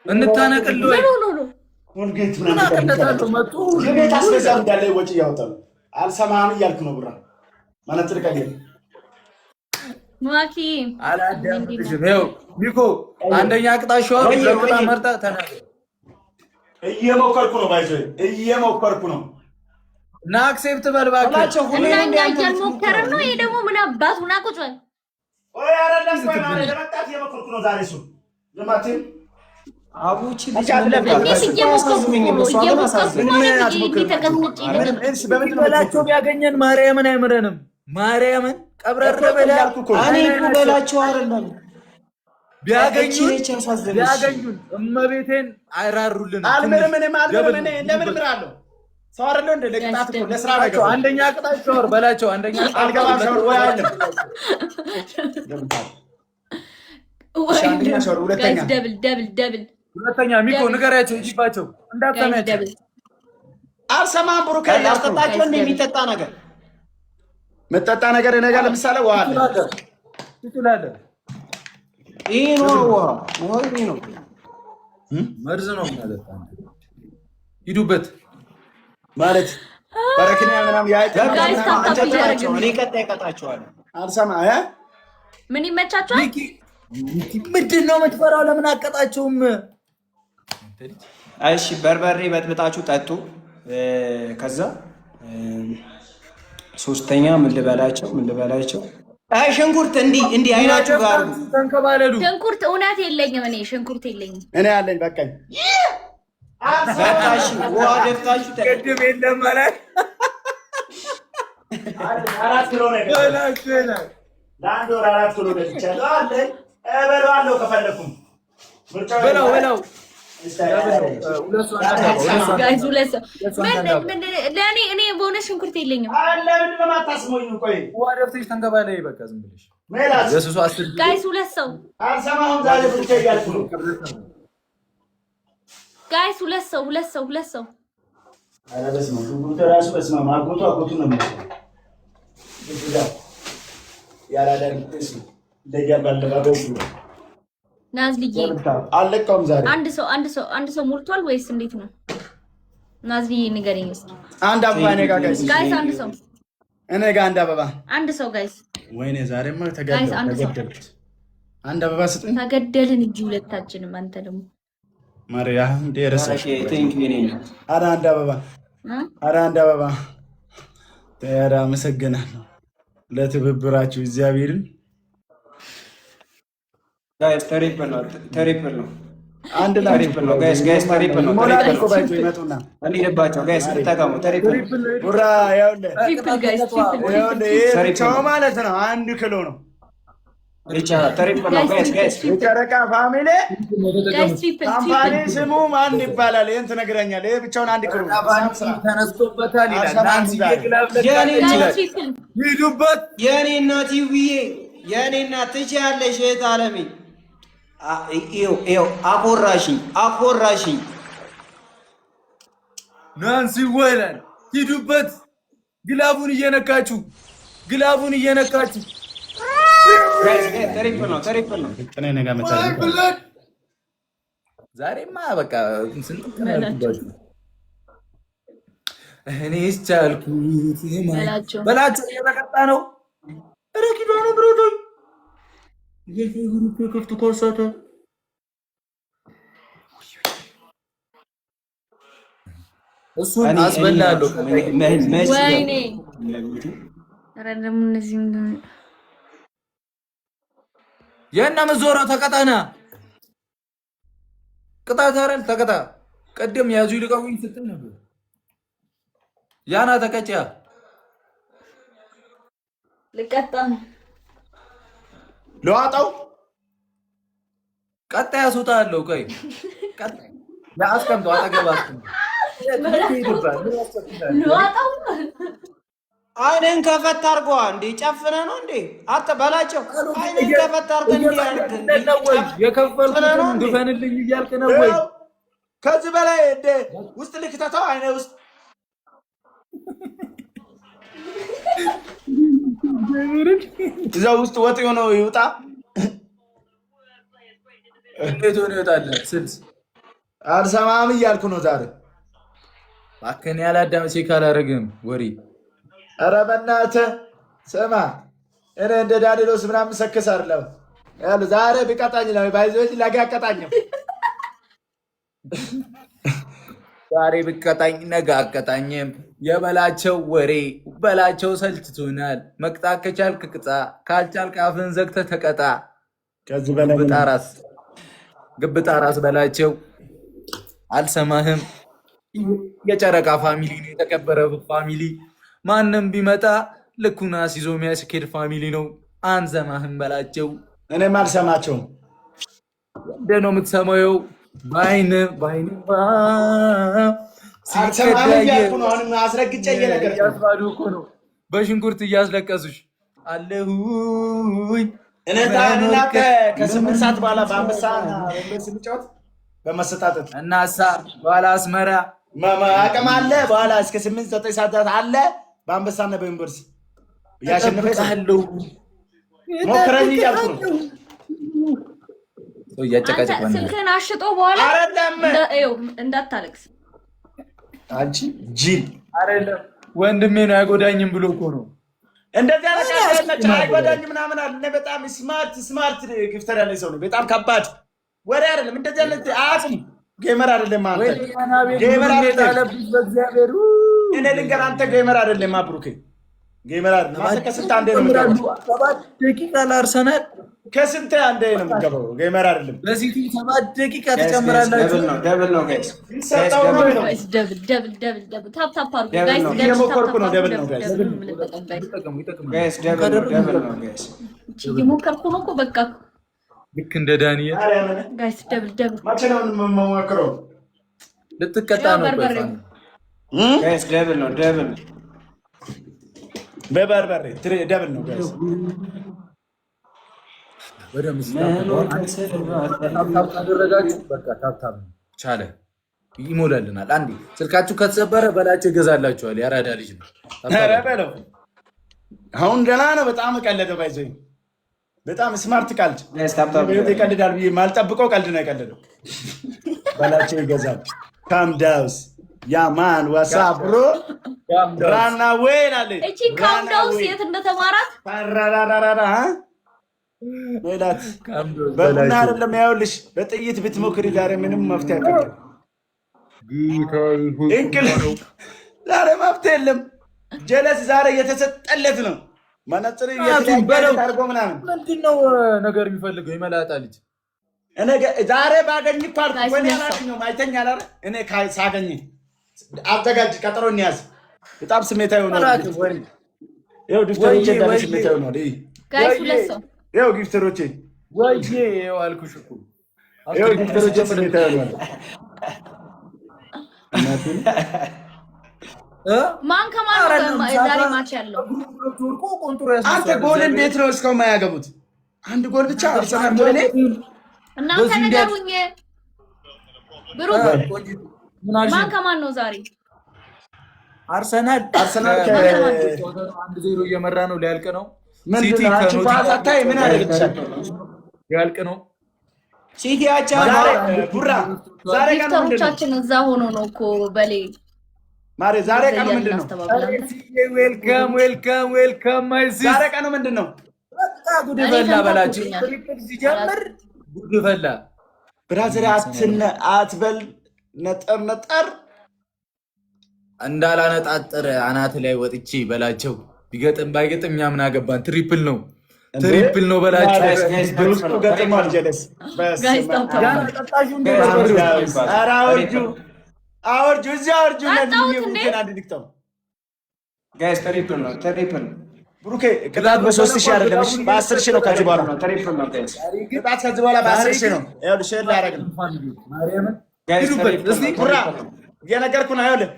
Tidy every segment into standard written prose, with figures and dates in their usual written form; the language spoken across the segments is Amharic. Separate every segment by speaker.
Speaker 1: እንታነቅል ወይ
Speaker 2: ሁልጊዜ የቤት አስቤዛ እንዳለ ወጪ እያወጣሁ ነው። አልሰማህም እያልኩ ነው። ቡራ መነጽር ቀይር
Speaker 3: ማኪ
Speaker 1: አላዳምጥሽም። ይኸው ሚኮ አንደኛ ቅጣት ሸዋር ለቅጣ መርጣ ተናገር።
Speaker 2: እየሞከርኩ ነው። ባይዘ እየሞከርኩ ነው።
Speaker 1: እና አክሴፕት በል እባክህ።
Speaker 3: እናኛ እያልሞከርን ነው። ይሄ ደግሞ ምን አባቱ ና ቁጭ በል።
Speaker 2: ወይ አይደለም ቆይ ማለት ለመጣት እየሞከርኩ ነው። ዛሬ እሱ ለማቲም
Speaker 4: አቡቺ
Speaker 1: በላቸው ቢያገኘን ማርያምን አይምረንም። ማርያምን ቀብረር
Speaker 4: በላቸው አይደለም
Speaker 1: ቢያገኙን እመቤቴን አይራሩልን።
Speaker 2: አልምርም ለምን ምራለሁ? ሰው አይደለም እንደ ለቅጣት እኮ ለስራ ነገር
Speaker 1: አንደኛ ቅጣት ሸወር በላቸው። አንደኛ
Speaker 2: አልገባም ሸወር ወይ አይደለም ሁለተኛ
Speaker 3: ደብል
Speaker 1: ሁለተኛ ሚኮ ንገሪያቸው ይባቸው እንዳትሰማቸው።
Speaker 4: አልሰማም ብሩክ ያስጠጣቸው የሚጠጣ ነገር
Speaker 2: መጠጣ ነገር ለምሳሌ ውሃ አለ
Speaker 1: ትችላለህ።
Speaker 4: ይሄ ነው ውሃ ይሄ ነው
Speaker 1: መርዝ ነው ማለት ሂዱበት
Speaker 2: ማለት በረኪና ምናምን
Speaker 4: እኔ ቀጣይ እቀጣቸዋለሁ።
Speaker 2: አልሰማ
Speaker 3: ምን ይመቻቸዋል?
Speaker 1: ምንድን ነው የምትፈራው? ለምን አቀጣቸውም?
Speaker 4: እሺ በርበሬ በጥብጣችሁ ጠጡ። ከዛ ሶስተኛ ምን ልበላቸው? አይ ሽንኩርት እንዲህ አይናችሁ ጋር
Speaker 1: ተንከባለሉ።
Speaker 3: ሽንኩርት እውነት የለኝም እኔ ሽንኩርት የለኝም።
Speaker 2: እኔ አለኝ በቃኝ።
Speaker 4: በቃሽ ውሃ ደፍታችሁ
Speaker 1: ቅድም የለም ማለት
Speaker 2: 4 ኪሎ ነገር ለአንድ ወር 4 ኪሎ ገዝቻለሁ አለኝ። እበለዋለሁ ከፈለኩም
Speaker 1: በለው
Speaker 3: እኔ በእውነት ሽንኩርት የለኝም።
Speaker 2: ለምን በማታስሞኝ? ቆይ
Speaker 1: ውሃ ደፍተሽ ተንከባለይ። በቃ ዝም ብለሽ
Speaker 3: ጋይስ ሁለት ሰው
Speaker 2: አልሰማሁም። ዛሬ ብቻ እያልኩ ነው
Speaker 3: ጋይስ ሁለት ሰው
Speaker 2: ኧረ በስመ አብ ጉጉት እራሱ በስመ አብ አጎቱ ነው የሚለው ያራዳል እሱ ለያባለባበው
Speaker 3: ናዝልዬ
Speaker 2: አለቀውም። ዛሬ
Speaker 3: አንድ ሰው ሞልቷል ወይስ እንዴት ነው? ናዝልዬ ንገረኝ እስኪ።
Speaker 2: አንድ አበባ እኔ ጋር ጋይስ
Speaker 3: አንድ ሰው
Speaker 2: እኔ ጋር አንድ አበባ
Speaker 3: አንድ ሰው ጋይስ።
Speaker 2: ወይኔ ዛሬማ ተገደልኩት። አንድ አበባ ስጡኝ።
Speaker 3: ተገደልን እንጂ ሁለታችንም። አንተ ደግሞ
Speaker 2: ማርያም ደረሰሽ። ኧረ አንድ አበባ ኧረ አመሰግናለሁ ለትብብራችሁ እግዚአብሔርን።
Speaker 4: ጋይስ ትሪፕል ነው
Speaker 2: አንድ ላይ
Speaker 4: ትሪፕል ነው ጋይስ ትሪፕል ነው።
Speaker 2: ይመጡና
Speaker 4: እንሂድባቸው ጋይስ ተጠቀሙ። ትሪፕል
Speaker 2: ቡራ ያውልህ
Speaker 3: ትሪፕል
Speaker 2: ማለት ነው። 1 ኪሎ ነው
Speaker 4: ብቻ ትሪፕል ነው ጋይስ
Speaker 2: የጨረቃ ፋሚሊ ካምፓኒ ስሙ ማን ይባላል? ይሄን ትነግረኛለህ። ይሄ ብቻውን 1 ኪሎ
Speaker 1: ተነስቶበታል ይላል። ናንሲ ሂዱበት።
Speaker 4: የኔ እናት ይውዬ የኔ እናት ትችያለሽ። እህት አለሜ ይኸው አኮራሽኝ።
Speaker 1: ናንሲ ወይላል ሂዱበት። ግላቡን እየነካችሁ
Speaker 4: ትሪፕል ነው።
Speaker 1: ዛሬማ በቃ ስንት እኔስ ቻልኩት በላቸው። እየተቀጣ ነው። ኧረ ኪዳነ ምሕረት ክፍት ኮሰተ። እሱን አስበላለሁ።
Speaker 3: ወይኔ ኧረ ደግሞ እነዚህም
Speaker 1: የእነ ምዞረው ተቀጣና ቅጣት አይደል? ተቀጣ። ቀደም ያዙ ይልቀቁኝ ስትል ነበር። ያና ተቀጫ
Speaker 3: ልቀጣ
Speaker 2: ለዋጣው
Speaker 1: ቀጣ ያስወጣለሁ። ቆይ ቀጣ ያስቀምጠው አጠገባችሁ
Speaker 3: ልዋጣው
Speaker 4: አይንን ከፈት አድርገዋ እንዴ ጨፍነ ነው እንዴ አተ በላቸው። አይንን ከፈት አድርገ
Speaker 1: የከፈልኩትን ድፈንልኝ እያልክ ነው ወይ?
Speaker 2: ከዚህ በላይ እንደ ውስጥ ልክተታው አይነ ውስጥ እዛው ውስጥ ወጥ የሆነው ይውጣ።
Speaker 1: እንዴት ሆነ ይወጣል? ስልስ
Speaker 2: አልሰማም እያልኩ ነው ዛሬ።
Speaker 1: እባክህን ያላዳም ቼክ አላደርግም ወሬ።
Speaker 2: ኧረ በእናትህ ስማ፣ እኔ እንደ ዳንኤሎስ ምናምን ሰክስ አይደለም። ዛሬ ቢቀጣኝ ነው ባይዞች ነገ አቀጣኝም።
Speaker 1: ዛሬ ብቀጣኝ ነገ አቀጣኝም። የበላቸው ወሬ በላቸው ሰልችቶናል። መቅጣት ከቻልክ ቅጣ፣ ካልቻልክ አፍን ዘግተህ ተቀጣ።
Speaker 2: ከዚህ በላይ
Speaker 1: ግብጣ ራስ በላቸው። አልሰማህም። የጨረቃ ፋሚሊ ነው፣ የተከበረ ፋሚሊ። ማንም ቢመጣ ልኩን አስይዞ የሚያስኬድ ፋሚሊ ነው። አንሰማህም በላቸው።
Speaker 2: እኔም አልሰማቸውም።
Speaker 1: እንደ ነው የምትሰማው። ባይን
Speaker 2: አልሰማም እያልኩ ነው። አሁንም አስረግጬ
Speaker 1: እያስባሉ እኮ ነው። በሽንኩርት እያስለቀሱሽ አለሁኝ።
Speaker 2: እኔ ታንና ከ8 ሰዓት በኋላ በአንበሳ ስንጫወት በመሰጣጠት
Speaker 1: እናሳ በኋላ አስመራ
Speaker 2: አቅም አለ። በኋላ እስከ 8-9 ሰዓት አለ። በአንበሳና በዩኒቨርሲቲ እያሸነፈ
Speaker 1: እጠብቅሃለሁ።
Speaker 2: ሞክረኝ እያልኩ ነው።
Speaker 3: ስልክህን አሽጦ በኋላ እንዳታለቅስ።
Speaker 2: አንቺ ጂል
Speaker 1: አይደለም ወንድሜ ነው አይጎዳኝም ብሎ እኮ ነው
Speaker 2: እንደዚህ አይነት አይጎዳኝም ምናምን አለ። እኔ በጣም ስማርት ግፍተር ያለኝ ሰው ነው። በጣም ከባድ ወሬ አይደለም። እንደዚህ አይነት አያውቅም። ጌመር አይደለም አንተ ጌመር አይደለም። እኔ ልንገርህ አንተ ጌመር አይደለም። አብሩኬ ጌመር አይደለም። አንተ ከስንት አንዴ ነው የምትገባው? 7 ደቂቃ ለአርሰናል ከስንት አንዴ ነው የምትገባው? ጌመር አይደለም። ለሲቲ 7 ደቂቃ ትጨምራላችሁ።
Speaker 4: ደብል ነው ጋይስ።
Speaker 3: ደብል ታፕ አድርጉ ጋይስ።
Speaker 2: እየሞከርኩ ነው። ደብል ነው ጋይስ።
Speaker 4: ጋይስ ደብል ነው ጋይስ።
Speaker 3: እየሞከርኩ ነው እኮ በቃ
Speaker 1: ልክ እንደ ዳንኤል
Speaker 3: ጋይስ። ደብል
Speaker 2: መቼ ነው የምሞክረው?
Speaker 1: ልትቀጣ ነው
Speaker 4: ጋይስ። ደብል ነው
Speaker 2: በበርበሬ ደብል ነው ጋይስ።
Speaker 1: ካደረጋችሁ በቃ ታብታብ ቻለ ይሞላልናል። አንዴ ስልካችሁ ከተሰበረ በላቸው ይገዛላችኋል። ያራዳ ልጅ ነው።
Speaker 2: ኧረ በለው አሁን ገና ነው። በጣም ቀለደ ባይዘኝ በጣም ስማርት ቀልድ ይቀልዳል ብዬ ማልጠብቀው ቀልድ ነው የቀለደው። በላቸው ይገዛል። ካም ዳውስ ያማን ዋሳ ብሮ ራና ወይን አለ።
Speaker 3: እቺ ካም ዳውስ የት እንደተማራት
Speaker 2: ሜላት በቡና አይደለም ያውልሽ፣ በጥይት ብትሞክሪ ዛሬ ምንም መፍትሄ አይፈጠርም። እንቅልፍ ዛሬ መፍትሄ የለም። ጀለስ ዛሬ እየተሰጠለት ነው። መነጽር እየተያርጎ ምናምን
Speaker 1: ምንድነው ነገር የሚፈልገው? ይመላጣ ልጅ
Speaker 2: ዛሬ ባገኝ ፓርክ ወይ ነው ማይተኛ አላረ እኔ ሳገኝ አዘጋጅ ቀጠሮ እንያዝ። በጣም ስሜታዊ ሆኗል። ይኸው ዲክተሮቼ እንዳለ ስሜታዊ ሆኗል።
Speaker 3: ጋይስ ሁለት ሰው
Speaker 2: ይኸው ጊፍተሮቼ
Speaker 1: ወይዬ ይኸው አልኩሽ እኮ
Speaker 2: ይኸው ጊፍተሮቼ ስሜታዊ ሆኗል።
Speaker 3: ማን ከማን ነው ዛሬ ማች ያለው?
Speaker 2: አንተ ጎል እንዴት ነው እስካሁን የማያገቡት? አንድ ጎል ብቻ አርሰናል ጎል
Speaker 3: እናንተ ነገሩኝ። ብሩክ ማን ከማን ነው ዛሬ?
Speaker 1: አርሰናል ከ1-0 እየመራ ነው። ሊያልቅ ነው። ሲቲ
Speaker 2: ከኖቲንግሃም ምን አደረግሻል?
Speaker 1: ሊያልቅ ነው።
Speaker 2: ሲቲ አቻ ቡራ ዛሬ ቀኑ
Speaker 3: ጊፍተሮቻችን እዛ ሆኖ ነው እኮ በሌ
Speaker 2: ማሬ ዛሬ ቀኑ ምንድን ነው?
Speaker 1: ዌልካም ማይ ሲስ።
Speaker 2: ዛሬ ቀኑ ምንድን ነው?
Speaker 1: በቃ ጉድ ፈላ በላችሁ። ሲጀምር ጉድ ፈላ።
Speaker 2: ብራዘር አትበል ነጠር
Speaker 1: እንዳላነጣጠረ አናት ላይ ወጥቼ በላቸው። ቢገጥም ባይገጥም እኛ ምን አገባን? ትሪፕል ነው በላቸው።
Speaker 2: ገጥሟል። ጀለስ አወርጁ እዚያ አወርጁ
Speaker 4: ጋይስ ትሪፕል ነው።
Speaker 2: ብሩኬ ቅጣት በ3000 አይደለም በ10000 ነው። ከዚህ በኋላ ቅጣት ከዚህ በኋላ በ10000 ነው። ይኸውልህ ሼር ላደርግ ነው። ቡራ እየነገርኩ ነው። ይኸውልህ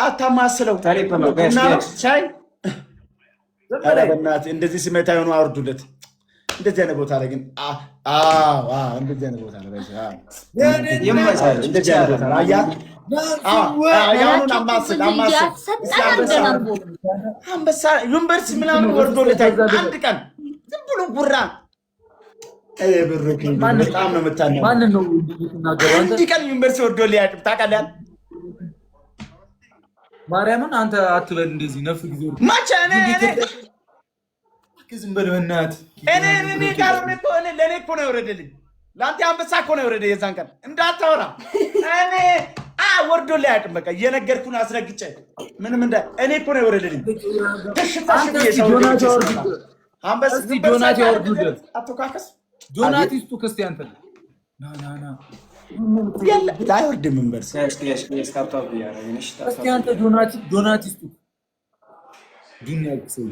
Speaker 2: አታማስለው እና ሻይ በእናትህ እንደዚህ ስሜታዊ ሆኖ አውርዱለት። እንደዚህ አይነት ቦታ ላይ ግን እንደዚህ አይነት ቦታ ላይ እንደዚህ አይነት ቦታ ላይ አያኑን አማስል አንበሳ ዩኒቨርሲቲ ምናምን ወርዶለታል። አንድ ቀን ዝም ብሎ ጉራ በጣም ነው የምታነው።
Speaker 1: ማንን ነው የምትናገረው?
Speaker 2: አንድ ቀን ዩኒቨርሲቲ ወርዶ ሊያድም ታውቃለህ?
Speaker 1: ማርያምን አንተ አትበል እንደዚህ ነፍ ጊዜ
Speaker 2: ማቻ
Speaker 1: ዝም በል በእናትህ።
Speaker 2: እኔ ጋር ለእኔ እኮ ነው የወረደልኝ። ለአንተ አንበሳ እኮ ነው የወረደ የዛን ቀን እንዳታወራ። እኔ ወርዶ ሊያድም በቃ እየነገርኩህ ነው አስረግጬ። ምንም እኔ እኮ ነው የወረደልኝ።
Speaker 1: ዶናት ያወርዱለት። ዶናት ይስጡ ክርስቲያን ተ
Speaker 2: አይወርድም ዩኒቨርሲቲ
Speaker 1: ክርስቲያን ዶናት ይስጡ። ዱንያ ሰው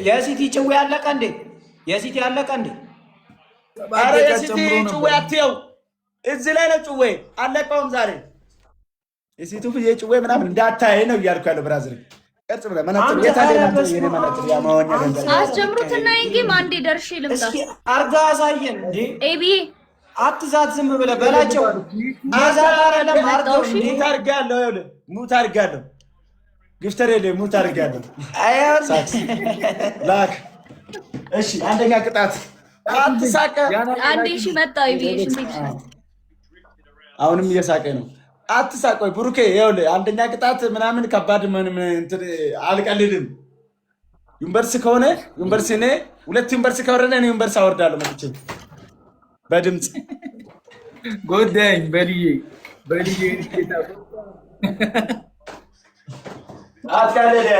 Speaker 4: የሲቲ ጭዌ ያለቀ እንዴ? የሲቲ ያለቀ እንዴ?
Speaker 2: ኧረ የሲቲ ጭዌ አትየው። እዚህ ላይ ነው ጭዌ አለቀውም ዛሬ። የሲቱ ጭዌ ምናምን እንዳታይ ነው እያልኩ ያለው ብራዚል ቅርጽ ብለህ መናጥር
Speaker 3: አስጀምሩትና እንግዲህ አንዴ ደርሼ ልምጣ።
Speaker 4: እስኪ አርጋ አሳየን እንዴ
Speaker 3: ኤቢ
Speaker 4: አትዛት ዝም ብለህ በላቸው። አዛራ ለማርገው
Speaker 2: ሙት አድርጋለሁ። ይኸውልህ ሙት አድርጋለሁ። ግፍተር የለ ሙት አድርጋለሁ። ላክ እሺ፣ አንደኛ ቅጣት አትሳቀ።
Speaker 3: አንዴ እሺ መጣው ኤቢ እሺ።
Speaker 2: አሁንም እየሳቀ ነው። አትሳቅ። ወይ ብሩኬ ይኸውልህ አንደኛ ቅጣት ምናምን ከባድ ምንም እንትን አልቀልድም። ዩኒቨርሲቲ ከሆነ ዩኒቨርሲቲ እኔ ሁለት ዩኒቨርሲቲ ከወረደ እኔ ዩኒቨርሲቲ አወርዳለሁ መጥቼ በድምፅ
Speaker 1: ጎዳኝ በልዬ
Speaker 2: አትቀልድ።